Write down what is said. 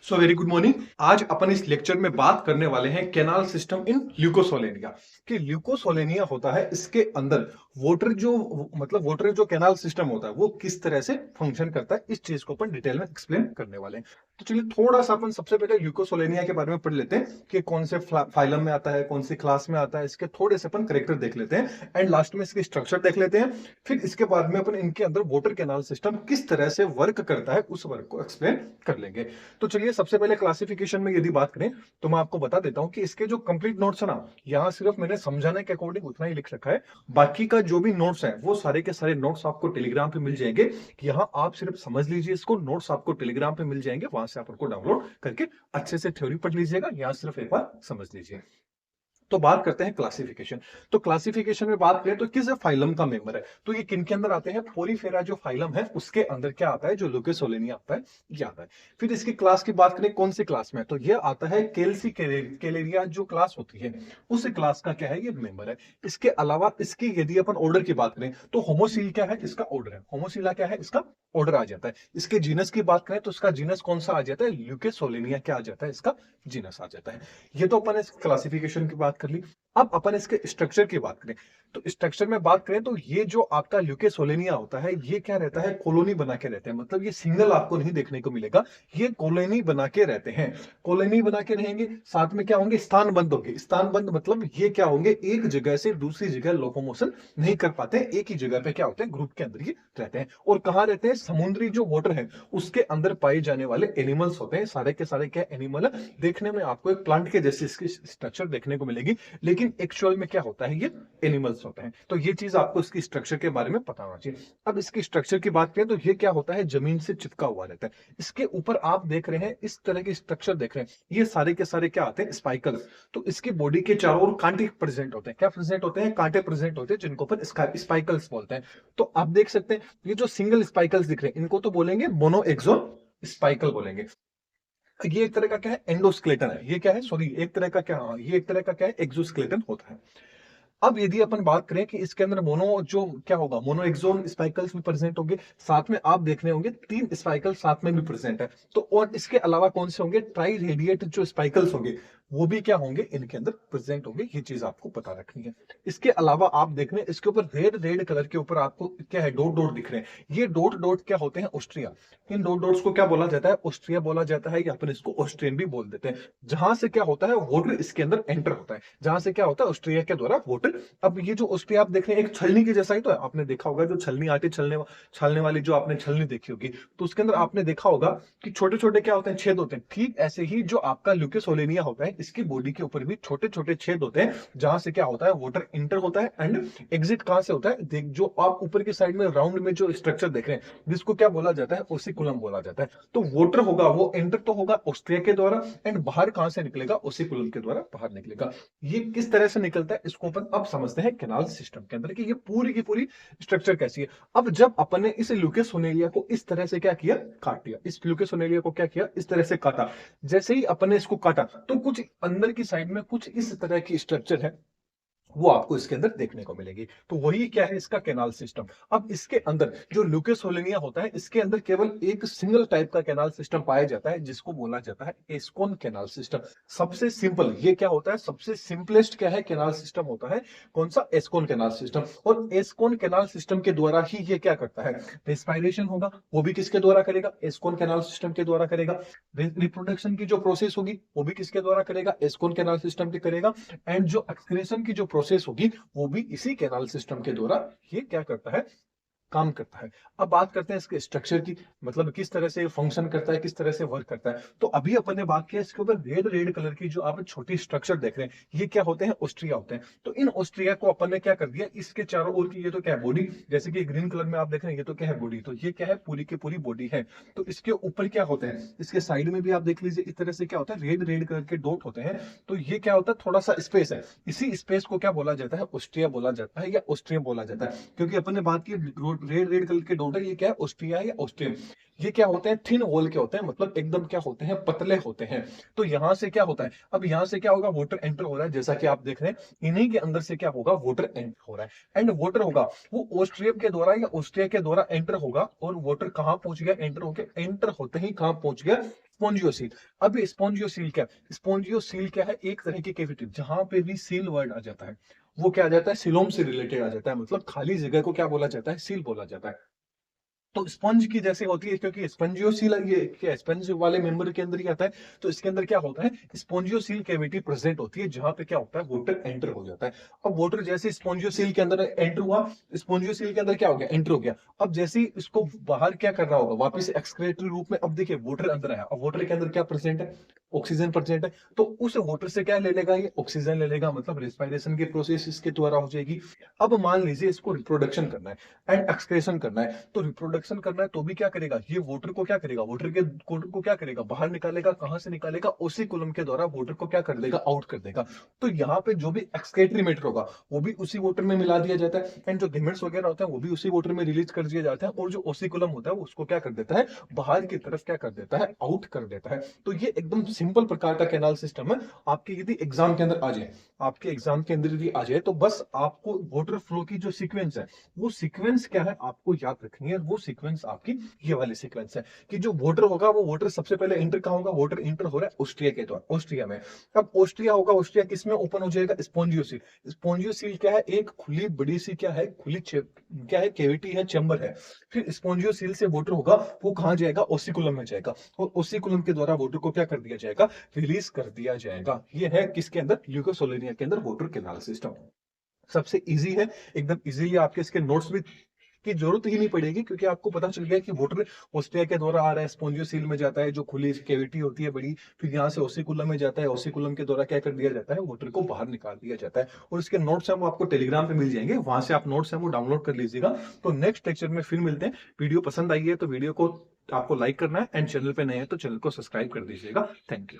So very good morning. आज अपन इस lecture में बात करने वाले हैं कैनाल सिस्टम इन ल्यूकोसोलेनिया कि ल्यूकोसोलेनिया होता है, इसके अंदर वाटर जो कैनाल सिस्टम होता है वो किस तरह से फंक्शन करता है, इस चीज को अपन डिटेल में एक्सप्लेन करने वाले हैं। तो चलिए थोड़ा सा अपन सबसे पहले ल्यूकोसोलेनिया के बारे में पढ़ लेते हैं कि कौन से फाइलम में आता है, कौन सी क्लास में आता है, इसके थोड़े से अपन करेक्टर देख लेते हैं एंड लास्ट में इसके स्ट्रक्चर देख लेते हैं। फिर इसके बाद में अपन इनके अंदर वाटर कैनाल सिस्टम किस तरह से वर्क करता है उस वर्क को एक्सप्लेन कर लेंगे। तो चलिए सबसे पहले क्लासिफिकेशन में यदि बात करें तो मैं आपको बता देता हूं कि इसके जो कंप्लीट नोट्स है ना, यहाँ सिर्फ मैंने समझाने के अकॉर्डिंग उतना ही लिख रखा है। बाकी का जो भी नोट्स है वो सारे के सारे नोट्स आपको टेलीग्राम पे मिल जाएंगे। यहाँ आप सिर्फ समझ लीजिए, इसको नोट्स आपको टेलीग्राम पे मिल जाएंगे, वहां से आप उनको डाउनलोड करके अच्छे से थ्योरी पढ़ लीजिएगा, यहाँ सिर्फ एक बार समझ लीजिए। तो बात करते हैं क्लासिफिकेशन। तो क्लासिफिकेशन में बात करें तो किस फाइलम का मेंबर है, तो ये किन के अंदर आते हैं, पोरीफेरा जो फाइलम है उसके अंदर क्या आता है, जो ल्यूकोसोलेनिया आता है ये आता है। फिर इसकी क्लास की बात करें कौन सी क्लास में, तो ये आता है केल्सी कैलेरिया जो क्लास होती है उस क्लास का क्या है, ये मेंबर है। इसके अलावा इसकी यदि अपन ऑर्डर की बात करें तो होमोसील क्या है, इसका ऑर्डर है, होमोसीला क्या है, इसका ऑर्डर आ जाता है। इसके जीनस की बात करें तो इसका जीनस कौन सा आ जाता है, ल्यूकोसोलेनिया क्या आ जाता है, इसका जीनस आ जाता है। ये तो अपन इस क्लासिफिकेशन की बात कर ली। अब अपन इसके स्ट्रक्चर की बात करें तो स्ट्रक्चर में बात करें तो ये जो आपका ल्यूकोसोलेनिया होता है ये क्या रहता है, कॉलोनी बना के रहते हैं। मतलब ये सिंगल आपको नहीं देखने को मिलेगा, ये कॉलोनी बना के रहते हैं। कॉलोनी बना के रहेंगे, साथ में क्या होंगे, स्थानबंद होंगे। स्थानबंद मतलब ये क्या होंगे, एक जगह से दूसरी जगह लोकोमोशन नहीं कर पाते, एक ही जगह पे क्या होते हैं, ग्रुप के अंदर ही रहते हैं। और कहाँ रहते हैं, समुद्री जो वाटर है उसके अंदर पाए जाने वाले एनिमल्स होते हैं। सारे के सारे क्या एनिमल है, देखने में आपको एक प्लांट के जैसे इसकी स्ट्रक्चर देखने को मिलेगी, लेकिन एक्चुअल में क्या होता है, ये एनिमल्स होते हैं। तो ये चीज आपको इसकी स्ट्रक्चर के बारे में पता होना चाहिए। अब इसकी स्ट्रक्चर की बात करें तो ये क्या होता है, जमीन से चिपका हुआ रहता है। इसके ऊपर आप देख रहे हैं इस तरह की स्ट्रक्चर देख रहे हैं, ये सारे के सारे क्या आते हैं, स्पाइकल्स। तो इसकी बॉडी के चारों ओर कांटे प्रेजेंट होते हैं। क्या प्रेजेंट होते हैं, कांटे प्रेजेंट होते हैं, जिनको अपन स्पाइकल्स बोलते हैं। तो आप देख सकते हैं ये जो सिंगल स्पाइकल्स दिख रहे हैं इनको तो बोलेंगे मोनो एक्सोन स्पाइकल बोलेंगे। ये एक तरह का क्या है, एंडोस्केलेटन है। ये क्या है, सॉरी, एक तरह का क्या, हाँ, ये एक तरह का क्या है, एक्सोस्केलेटन होता है। अब यदि अपन बात करें कि इसके अंदर मोनो जो क्या होगा, मोनो एक्सोन स्पाइकल्स भी प्रेजेंट होंगे, साथ में आप देखने होंगे 3 स्पाइकल साथ में भी प्रेजेंट है। तो और इसके अलावा कौन से होंगे, ट्राई रेडिएट जो स्पाइकल्स होंगे वो भी क्या होंगे, इनके अंदर प्रेजेंट होंगे। ये चीज आपको पता रखनी है। इसके अलावा आप देख रहे हैं इसके ऊपर रेड रेड कलर के ऊपर आपको क्या है, डॉट डॉट दिख रहे हैं। ये डॉट डॉट क्या होते हैं, ऑस्ट्रिया। इन डॉट डॉट्स को क्या बोला जाता है, ऑस्ट्रिया बोला जाता है, या अपन इसको ऑस्ट्रियन भी बोल देते हैं। जहां से क्या होता है, वाटर इसके अंदर एंटर होता है, जहां से क्या होता है, ऑस्ट्रिया के द्वारा वाटर। अब ये जो ऑस्ट्रिया आप देख रहे हैं एक छलनी के जैसा ही तो है, आपने देखा होगा जो छलनी आटे छलने वाली जो आपने छलनी देखी होगी, तो उसके अंदर आपने देखा होगा कि छोटे छोटे क्या होते हैं, छेद होते हैं। ठीक ऐसे ही जो आपका ल्यूकोसोलेनिया होता है इसकी बॉडी के ऊपर भी छोटे छोटे छेद होते हैं, जहां से क्या होता है, वाटर इंटर होता है एंड एग्जिट कहां से होता है, देख जो आप ऊपर की साइड में राउंड में जो स्ट्रक्चर देख रहे हैं जिसको क्या बोला जाता है, ओसिकुलम बोला जाता है। तो वाटर होगा वो एंटर तो होगा ऑस्ट्रिया के द्वारा एंड बाहर कहां से निकलेगा, ओसिकुलम के द्वारा बाहर निकलेगा। ये किस तरह से निकलता है इसको अपन अब समझते हैं कैनाल सिस्टम के अंदर कि ये पूरी की पूरी स्ट्रक्चर कैसी है। अब जब अपन ने इस ल्यूकोसोलेनिया को इस तरह से क्या किया, काट दिया, इस ल्यूकोसोलेनिया को क्या किया, इस तरह से काटा। जैसे ही अपन ने इसको काटा तो कुछ अंदर की साइड में कुछ इस तरह की स्ट्रक्चर है, वो आपको इसके अंदर देखने को मिलेगी। तो वही क्या है, इसका कैनाल सिस्टम। अब इसके अंदर जो ल्यूकोसोलेनिया होता है इसके अंदर केवल एक सिंगल टाइप का कैनाल सिस्टम पाया जाता है, जिसको बोला जाता है एस्कोन कैनाल सिस्टम। सबसे सिंपल ये क्या होता है, सबसे सिंपलेस्ट क्या है, कैनाल सिस्टम होता है कौन सा, एस्कोन कैनाल सिस्टम। और एस्कोन कैनाल सिस्टम के द्वारा ही ये क्या करता है, रेस्पिरेशन होगा वो भी किसके द्वारा करेगा, एस्कोन कैनाल सिस्टम के द्वारा करेगा। रिप्रोडक्शन की जो प्रोसेस होगी वो भी किसके द्वारा करेगा, एस्कोन कैनाल सिस्टम के करेगा। एंड जो एक्सक्रीशन की जो प्रोसेस होगी वो भी इसी कैनाल सिस्टम के द्वारा ये क्या करता है, काम करता है। अब बात करते हैं इसके स्ट्रक्चर की, मतलब किस तरह से फंक्शन करता है, किस तरह से वर्क करता है। तो अभी अपन ने बात किया इसके ऊपर रेड रेड कलर की जो आप छोटी स्ट्रक्चर देख रहे हैं ये क्या होते हैं, ऑस्ट्रिया होते हैं। तो इन ऑस्ट्रिया को अपन ने क्या कर दिया, इसके चारों ओर की ये तो क्या है, बॉडी, जैसे कि ग्रीन कलर में आप देख रहे हैं ये तो क्या है, बॉडी। तो ये क्या है, पूरी की पूरी बॉडी है। तो इसके ऊपर क्या होते हैं, इसके साइड में भी आप देख लीजिए इस तरह से क्या होता है, रेड रेड कलर के डॉट होते हैं। तो ये क्या होता है, थोड़ा सा स्पेस है, इसी स्पेस को क्या बोला जाता है, ऑस्ट्रिया बोला जाता है या ऑस्ट्रियम बोला जाता है। क्योंकि अपन ने बात की रेड रेड कलर के डॉट है, ये क्या है? ऑस्ट्रिया या ऑस्ट्रियम। ये क्या होते हैं? थिन वॉल के होते हैं, मतलब एकदम क्या होते हैं? पतले होते हैं। तो यहां से क्या होता है? अब यहां से क्या होगा? वाटर एंटर हो रहा है, जैसा कि आप देख रहे हैं। इन्हीं के अंदर से क्या होगा? वाटर एंटर हो रहा है। एंड वाटर होगा वो ऑस्ट्रियम के द्वारा या ऑस्ट्रिया के द्वारा एंटर होगा, और वाटर कहां पहुंच गया? एंटर होके एंटर होते ही कहां पहुंच गया? स्पॉन्जियोसील। अब स्पॉन्जियोसील क्या? स्पॉन्जियोसील क्या है? एक तरह की कैविटी, जहां पे भी सील वर्ड आ जाता है वो क्या आ जाता है? सिलोम से रिलेटेड आ जाता है, मतलब खाली जगह को क्या बोला जाता है? सील बोला जाता है। तो स्पंज की जैसे होती है, क्योंकि स्पंजियोसील ये क्या स्पंज वाले मेंबर के अंदर ही आता है, तो इसके अंदर क्या होता है? स्पॉन्जियोसील कैविटी प्रेजेंट होती है, जहां पे क्या होता है? वाटर एंटर हो जाता है। अब वाटर जैसे स्पॉन्जियोसील के अंदर एंटर हुआ, स्पॉन्जियोसील के अंदर क्या हो गया? एंटर हो गया। अब जैसे ही इसको बाहर क्या कर रहा होगा? वापस एक्सक्रेटरी रूप में। अब देखिए वाटर अंदर आया, अब वाटर के अंदर क्या प्रेजेंट है? ऑक्सीजन प्रेजेंट है। तो उस वाटर से क्या ले लेगा? ये ऑक्सीजन ले लेगा, मतलब रेस्पिरेशन की प्रोसेस इसके द्वारा हो जाएगी। अब मान लीजिए इसको रिप्रोडक्शन करना है एंड एक्सक्रेशन करना है, तो रिप्रोडक्शन करना है तो भी क्या करेगा? ये वाटर को क्या करेगा? वाटर को क्या करेगा? बाहर निकालेगा। कहां से निकालेगा? ओसिकुलम के द्वारा वाटर को क्या कर देगा? आउट कर देगा। तो यहाँ पे जो भी एक्सक्रेटरी मैटर होगा वो भी उसी वाटर में मिला दिया जाता है, एंड जो गेमेट्स वगैरह होते हैं वो भी उसी वाटर में रिलीज कर दिया जाता है, और जो ओसिकुलम होता है उसको क्या कर देता है? बाहर की तरफ क्या कर देता है? आउट कर देता है। तो ये एकदम सिंपल प्रकार का कैनाल सिस्टम है। आपके यदि एग्जाम के अंदर आ जाए, आपके एग्जाम के अंदर यदि आ जाए, तो बस आपको वाटर फ्लो की जो सीक्वेंस है, वो सीक्वेंस क्या है आपको याद रखनी है। वो सीक्वेंस आपकी ये वाली सीक्वेंस है, कि जो वाटर होगा वो वाटर सबसे पहले इंटर कहां होगा? वाटर इंटर हो रहा है ऑस्ट्रिया के द्वारा, ऑस्ट्रिया में। अब ऑस्ट्रिया होगा, ऑस्ट्रिया किस में ओपन हो जाएगा? स्पॉन्जियोसील। स्पॉन्जियोसील क्या है? एक खुली बड़ी सी क्या है? क्या है? कैविटी है, चैम्बर है। फिर स्पॉन्जियोसील से वाटर होगा वो कहां जाएगा? ओसिकुलम में जाएगा, और ओसिकुलम के द्वारा वाटर को क्या कर दिया जाएगा? रिलीज कर दिया जाएगा। ये है किसके अंदर? ल्यूकोसोलेनिया के अंदर वाटर कैनाल सिस्टम। सबसे इजी है, एकदम इजीली आपके इसके नोट्स भी की जरूरत ही नहीं पड़ेगी, क्योंकि आपको पता चल गया कि वाटर ऑस्ट्रिया के द्वारा आ रहा है, स्पॉन्जियोसील में जाता है जो खुली कैविटी होती है बड़ी, फिर यहाँ से ओसिकुलम में जाता है, ओसिकुलम के द्वारा क्या कर दिया जाता है? वाटर को बाहर निकाल दिया जाता है। और इसके नोट्स हैं वो आपको टेलीग्राम पे मिल जाएंगे, वहां से आप नोट्स हैं वो डाउनलोड कर लीजिएगा। तो नेक्स्ट लेक्चर में फिर मिलते हैं। वीडियो पसंद आई है तो वीडियो को आपको लाइक करना है, एंड चैनल पे नए हैं तो चैनल को सब्सक्राइब कर दीजिएगा। Thank you.